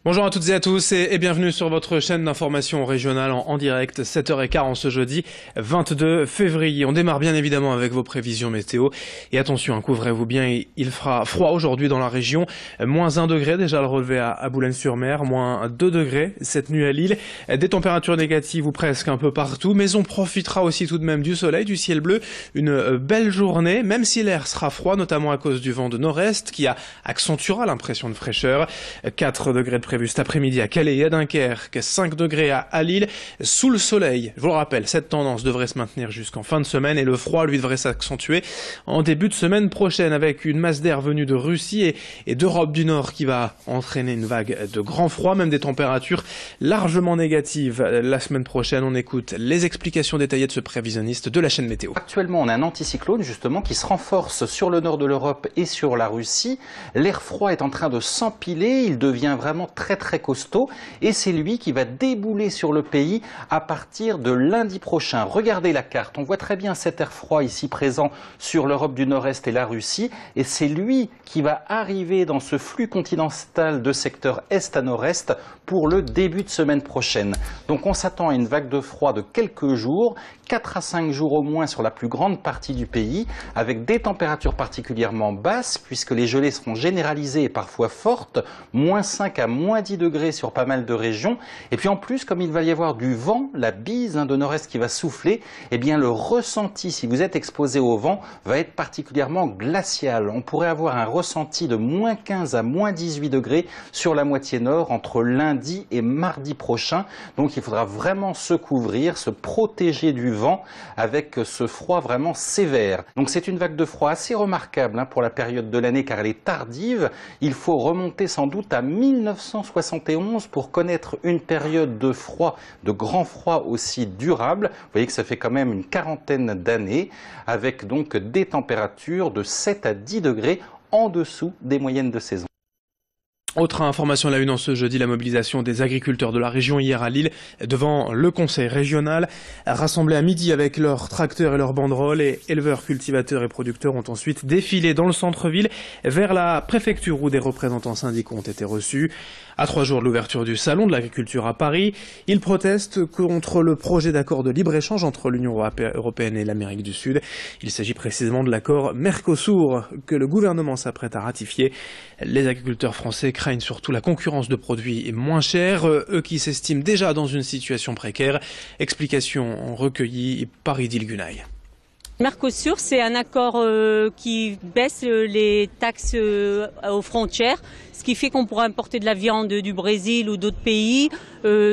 Bonjour à toutes et à tous et bienvenue sur votre chaîne d'information régionale en direct, 7h15 en ce jeudi 22 février. On démarre bien évidemment avec vos prévisions météo. Et attention, couvrez-vous bien, il fera froid aujourd'hui dans la région. Moins 1 degré déjà le relevé à Boulogne-sur-Mer, moins 2 degrés cette nuit à Lille. Des températures négatives ou presque un peu partout, mais on profitera aussi tout de même du soleil, du ciel bleu. Une belle journée, même si l'air sera froid, notamment à cause du vent de nord-est qui accentuera l'impression de fraîcheur. 4 degrés de prévu cet après-midi à Calais et à Dunkerque, 5 degrés à Lille, sous le soleil. Je vous le rappelle, cette tendance devrait se maintenir jusqu'en fin de semaine et le froid, lui, devrait s'accentuer en début de semaine prochaine avec une masse d'air venue de Russie et d'Europe du Nord qui va entraîner une vague de grand froid, même des températures largement négatives. La semaine prochaine, on écoute les explications détaillées de ce prévisionniste de la chaîne météo. Actuellement, on a un anticyclone justement qui se renforce sur le nord de l'Europe et sur la Russie. L'air froid est en train de s'empiler, il devient vraiment très costaud et c'est lui qui va débouler sur le pays à partir de lundi prochain. Regardez la carte, on voit très bien cet air froid ici présent sur l'Europe du Nord-Est et la Russie et c'est lui qui va arriver dans ce flux continental de secteur est à nord-est pour le début de semaine prochaine. Donc on s'attend à une vague de froid de quelques jours, 4 à 5 jours au moins sur la plus grande partie du pays, avec des températures particulièrement basses puisque les gelées seront généralisées et parfois fortes, moins 5 à moins 10 degrés sur pas mal de régions. Et puis en plus, comme il va y avoir du vent, la bise de nord-est qui va souffler, eh bien le ressenti, si vous êtes exposé au vent, va être particulièrement glacial. On pourrait avoir un ressenti de moins 15 à moins 18 degrés sur la moitié nord entre lundi et mardi prochain. Donc il faudra vraiment se couvrir, se protéger du vent avec ce froid vraiment sévère. Donc c'est une vague de froid assez remarquable pour la période de l'année car elle est tardive. Il faut remonter sans doute à 1971 pour connaître une période de froid, de grand froid aussi durable. Vous voyez que ça fait quand même une quarantaine d'années avec donc des températures de 7 à 10 degrés en dessous des moyennes de saison. Autre information à la une en ce jeudi, la mobilisation des agriculteurs de la région hier à Lille devant le conseil régional. Rassemblés à midi avec leurs tracteurs et leurs banderoles, et éleveurs, cultivateurs et producteurs ont ensuite défilé dans le centre-ville vers la préfecture où des représentants syndicaux ont été reçus. À 3 jours de l'ouverture du salon de l'agriculture à Paris, ils protestent contre le projet d'accord de libre-échange entre l'Union européenne et l'Amérique du Sud. Il s'agit précisément de l'accord Mercosur que le gouvernement s'apprête à ratifier. Les agriculteurs français craignent surtout la concurrence de produits moins chers, eux qui s'estiment déjà dans une situation précaire. Explication recueillie par Idil Gunay. Mercosur, c'est un accord qui baisse les taxes aux frontières, ce qui fait qu'on pourra importer de la viande du Brésil ou d'autres pays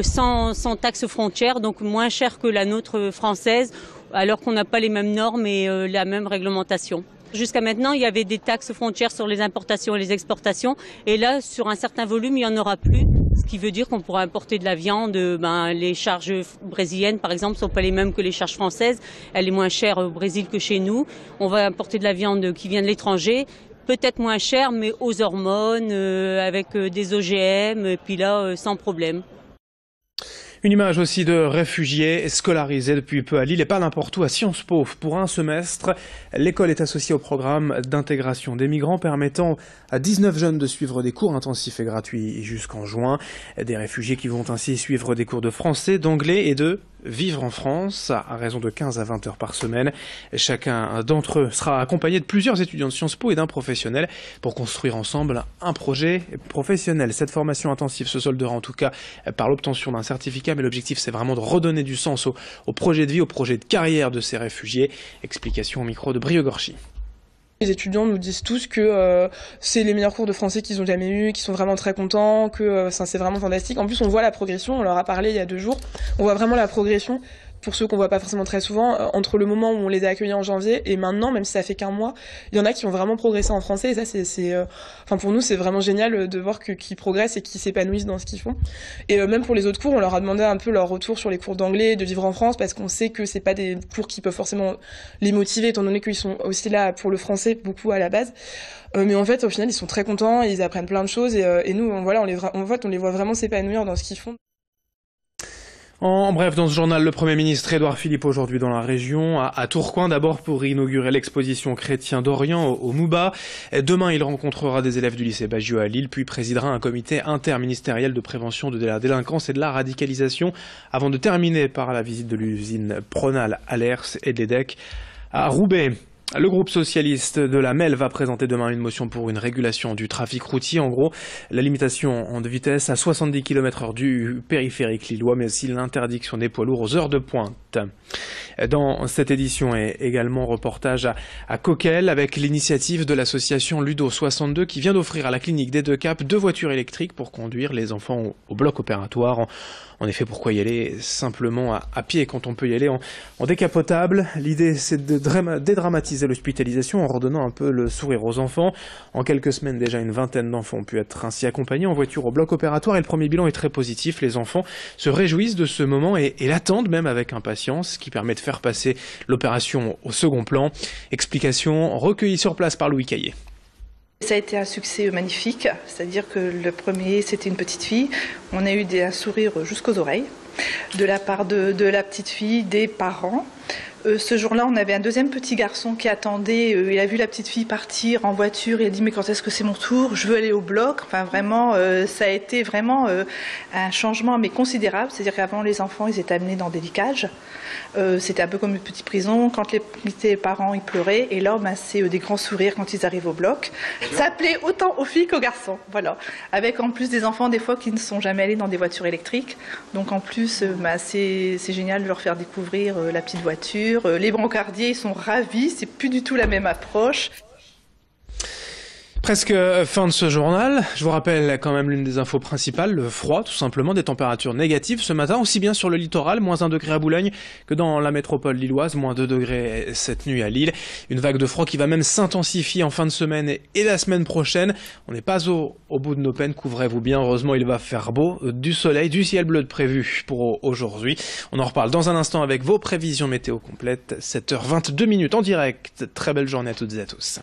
sans taxes frontières, donc moins cher que la nôtre française, alors qu'on n'a pas les mêmes normes et la même réglementation. Jusqu'à maintenant, il y avait des taxes frontières sur les importations et les exportations, et là, sur un certain volume, il n'y en aura plus. Ce qui veut dire qu'on pourra importer de la viande. Les charges brésiliennes, par exemple, ne sont pas les mêmes que les charges françaises. Elle est moins chère au Brésil que chez nous. On va importer de la viande qui vient de l'étranger, peut-être moins chère, mais aux hormones, avec des OGM, et puis là, sans problème. Une image aussi de réfugiés scolarisés depuis peu à Lille et pas n'importe où, à Sciences Po. Pour un semestre, l'école est associée au programme d'intégration des migrants permettant à 19 jeunes de suivre des cours intensifs et gratuits jusqu'en juin. Des réfugiés qui vont ainsi suivre des cours de français, d'anglais et de vivre en France à raison de 15 à 20 heures par semaine. Chacun d'entre eux sera accompagné de plusieurs étudiants de Sciences Po et d'un professionnel pour construire ensemble un projet professionnel. Cette formation intensive se soldera en tout cas par l'obtention d'un certificat, mais l'objectif c'est vraiment de redonner du sens au projet de vie, au projet de carrière de ces réfugiés. Explication au micro de Brio Gorchi. Les étudiants nous disent tous que c'est les meilleurs cours de français qu'ils ont jamais eu, qu'ils sont vraiment très contents, que c'est vraiment fantastique. En plus, on voit la progression, on leur a parlé il y a 2 jours, on voit vraiment la progression. Pour ceux qu'on voit pas forcément très souvent, entre le moment où on les a accueillis en janvier et maintenant, même si ça fait qu'un mois, il y en a qui ont vraiment progressé en français et ça enfin pour nous c'est vraiment génial de voir qu'ils progressent et qu'ils s'épanouissent dans ce qu'ils font. Et même pour les autres cours, on leur a demandé un peu leur retour sur les cours d'anglais, de vivre en France, parce qu'on sait que c'est pas des cours qui peuvent forcément les motiver, étant donné qu'ils sont aussi là pour le français beaucoup à la base. Mais en fait, au final, ils sont très contents, ils apprennent plein de choses et nous, on les voit vraiment s'épanouir dans ce qu'ils font. En bref, dans ce journal, le Premier ministre Édouard Philippe aujourd'hui dans la région, à Tourcoing d'abord pour inaugurer l'exposition Chrétiens d'Orient au Mouba. Demain, il rencontrera des élèves du lycée Bagieux à Lille, puis présidera un comité interministériel de prévention de la délinquance et de la radicalisation, avant de terminer par la visite de l'usine Pronal à Lers et de l'EDEC à Roubaix. Le groupe socialiste de la MEL va présenter demain une motion pour une régulation du trafic routier. En gros, la limitation de vitesse à 70 km/h du périphérique lillois, mais aussi l'interdiction des poids lourds aux heures de pointe. Dans cette édition est également reportage à Coquel avec l'initiative de l'association Ludo 62 qui vient d'offrir à la clinique des Deux Caps 2 voitures électriques pour conduire les enfants au bloc opératoire. En effet, pourquoi y aller simplement à pied quand on peut y aller en décapotable? L'idée, c'est de dédramatiser l'hospitalisation en redonnant un peu le sourire aux enfants. En quelques semaines, déjà, une vingtaine d'enfants ont pu être ainsi accompagnés en voiture au bloc opératoire et le premier bilan est très positif. Les enfants se réjouissent de ce moment et l'attendent même avec impatience, ce qui permet de faire passer l'opération au second plan. Explication recueillie sur place par Louis Caillé. Ça a été un succès magnifique, c'est-à-dire que le premier, c'était une petite fille. On a eu un sourire jusqu'aux oreilles de la part de la petite fille, des parents. Ce jour-là, on avait un deuxième petit garçon qui attendait. Il a vu la petite fille partir en voiture. Il a dit mais quand est-ce que c'est mon tour? Je veux aller au bloc. Enfin vraiment, ça a été vraiment un changement mais considérable. C'est-à-dire qu'avant les enfants, ils étaient amenés dans des licages. C'était un peu comme une petite prison. Quand les parents ils pleuraient, et là, c'est des grands sourires quand ils arrivent au bloc. Ça plaît autant aux filles qu'aux garçons. Voilà. Avec en plus des enfants des fois qui ne sont jamais allés dans des voitures électriques. Donc en plus, c'est génial de leur faire découvrir la petite voiture. Les brancardiers ils sont ravis, c'est plus du tout la même approche. Presque fin de ce journal. Je vous rappelle quand même l'une des infos principales, le froid, tout simplement, des températures négatives ce matin, aussi bien sur le littoral, -1 degré à Boulogne, que dans la métropole lilloise, -2 degrés cette nuit à Lille. Une vague de froid qui va même s'intensifier en fin de semaine et la semaine prochaine. On n'est pas au bout de nos peines, couvrez-vous bien. Heureusement, il va faire beau, du soleil, du ciel bleu de prévu pour aujourd'hui. On en reparle dans un instant avec vos prévisions météo complètes, 7h22 en direct. Très belle journée à toutes et à tous.